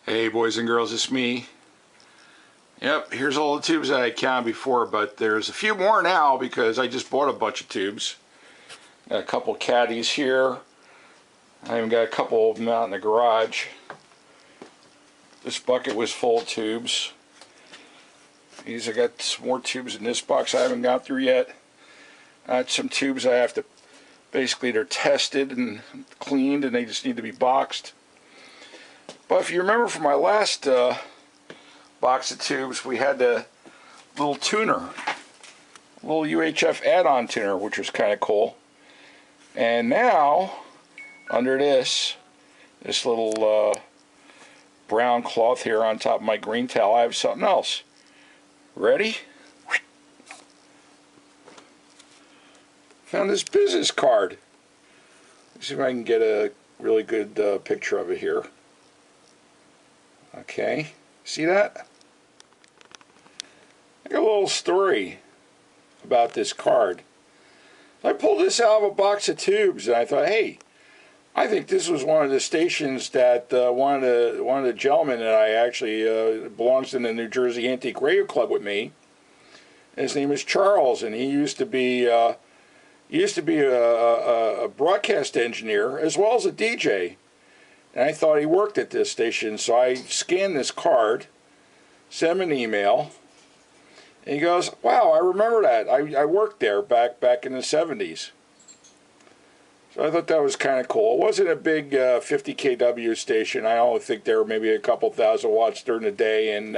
Hey boys and girls, it's me. Yep, here's all the tubes that I counted before, but there's a few more now because I just bought a bunch of tubes. Got a couple caddies here. I even got a couple of them out in the garage. This bucket was full of tubes. I got some more tubes in this box I haven't got through yet. I had some tubes I have to, basically they're tested and cleaned and they just need to be boxed. But if you remember from my last box of tubes, we had the little tuner, little UHF add-on tuner, which was kind of cool. And now, under this little brown cloth here on top of my green towel, I have something else. Ready? Found this business card. Let's see if I can get a really good picture of it here. Okay, see that? I got a little story about this card. I pulled this out of a box of tubes and I thought, hey, I think this was one of the stations that one of the gentlemen that I actually belongs in the New Jersey Antique Radio Club with me. And his name is Charles, and he used to be a broadcast engineer as well as a DJ. And I thought he worked at this station, so I scanned this card, sent him an email, and he goes, "Wow, I remember that. I worked there back in the 70s." So I thought that was kind of cool. It wasn't a big 50 kW station. I only think there were maybe a couple thousand watts during the day, and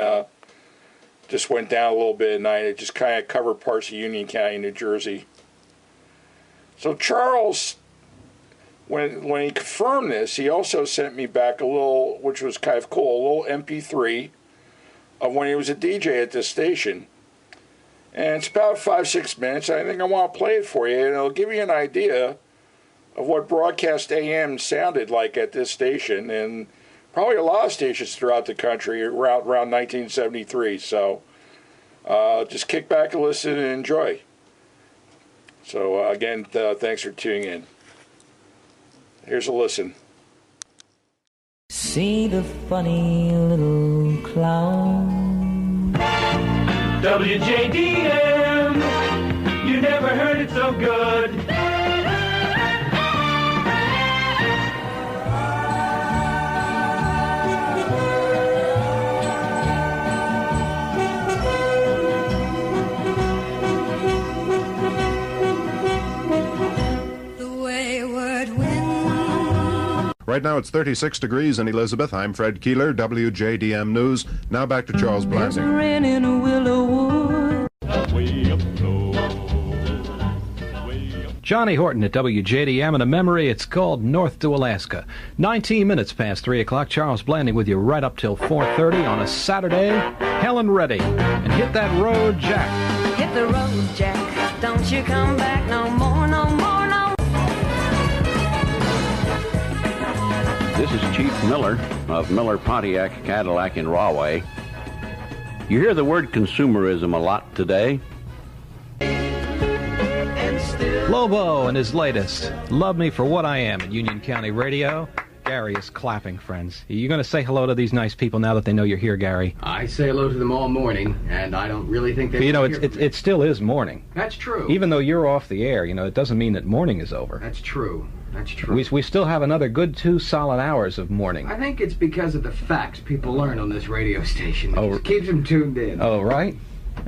just went down a little bit at night. It just kind of covered parts of Union County, New Jersey. So Charles, when he confirmed this, he also sent me back a little, which was kind of cool, a little MP3 of when he was a DJ at this station. And it's about 5-6 minutes. I think I want to play it for you, and it'll give you an idea of what broadcast AM sounded like at this station, and probably a lot of stations throughout the country around 1973. So just kick back and listen and enjoy. So again, thanks for tuning in. Here's a listen. See the funny little clown. WJDM, you never heard it so good. Right now it's 36 degrees in Elizabeth. I'm Fred Keeler, WJDM News. Now back to Charles Blasing. In a willow wood. Johnny Horton at WJDM, and a memory, it's called North to Alaska. 19 minutes past 3 o'clock, Charles Blanding with you right up till 4:30 on a Saturday. Helen Reddy, and hit that road, Jack. Hit the road, Jack, don't you come back no more, no more, no more. This is Chief Miller of Miller Pontiac Cadillac in Rahway. You hear the word consumerism a lot today. Lobo and his latest, Love Me for What I Am at Union County Radio. Gary is clapping, friends. Are you going to say hello to these nice people now that they know you're here, Gary? I say hello to them all morning, and I don't really think they... But, you know, it still is morning. That's true. Even though you're off the air, you know, it doesn't mean that morning is over. That's true. That's true. We still have another good 2 solid hours of morning. I think it's because of the facts people learn on this radio station. It just keeps them tuned in. Oh, right?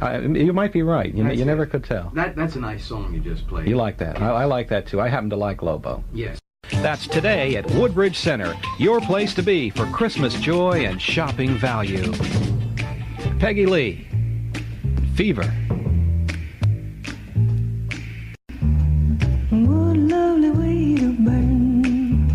You might be right. You never could tell. That's a nice song you just played. You like that. I like that, too. I happen to like Lobo. Yes. That's today at Woodbridge Center, your place to be for Christmas joy and shopping value. Peggy Lee, Fever. What a lovely way to burn.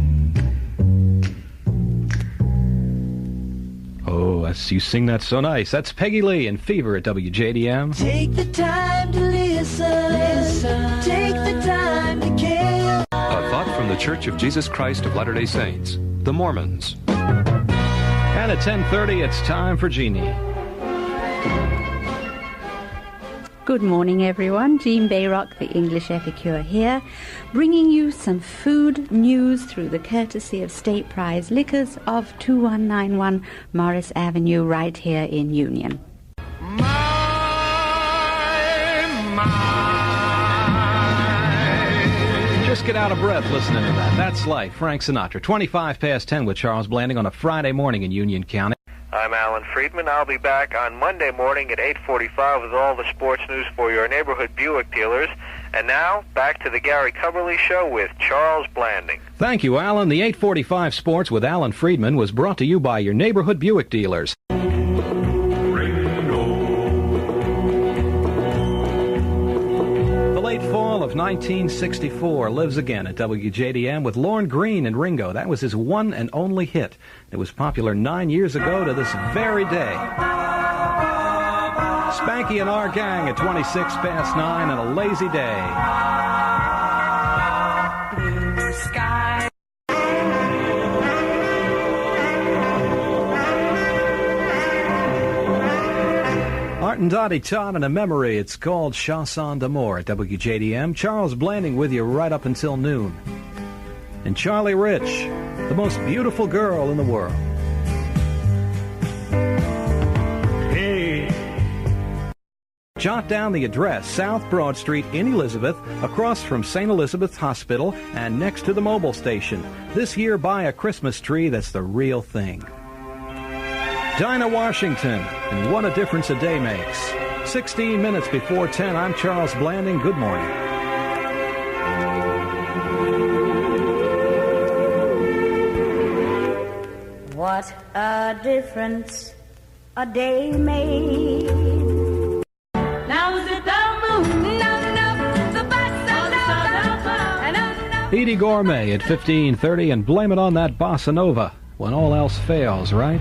Oh, you sing that so nice. That's Peggy Lee and Fever at WJDM. Take the time to listen. Take the time to care. A thought from the Church of Jesus Christ of Latter-day Saints, the Mormons. And at 10:30, it's time for Jeannie. Good morning, everyone. Jean Bayrock, the English epicure here, bringing you some food news through the courtesy of State Prize Liquors of 2191 Morris Avenue, right here in Union. Just get out of breath listening to that. That's Life, Frank Sinatra. 25 past 10 with Charles Blanding on a Friday morning in Union County. I'm Alan Friedman. I'll be back on Monday morning at 8:45 with all the sports news for your neighborhood Buick dealers. And now, back to the Gary Coverly Show with Charles Blanding. Thank you, Alan. The 845 Sports with Alan Friedman was brought to you by your neighborhood Buick dealers. The late fall of 1964 lives again at WJDM with Lorne Greene and Ringo. That was his one and only hit. It was popular 9 years ago to this very day. Spanky and our gang at 26 past 9 on a lazy day. Blue sky. Art and Dottie Todd in a memory. It's called Chanson d'Amour at WJDM. Charles Blanding with you right up until noon. And Charlie Rich, the most beautiful girl in the world. Hey. Jot down the address, South Broad Street in Elizabeth, across from St. Elizabeth's Hospital and next to the mobile station. This year, buy a Christmas tree that's the real thing. Dinah Washington, and what a difference a day makes. 16 minutes before 10, I'm Charles Blanding. Good morning. What a difference a day made. Now is it the moon? No, the bossa nova. Edie Gourmet at 15:30, and blame it on that bossa nova when all else fails, right?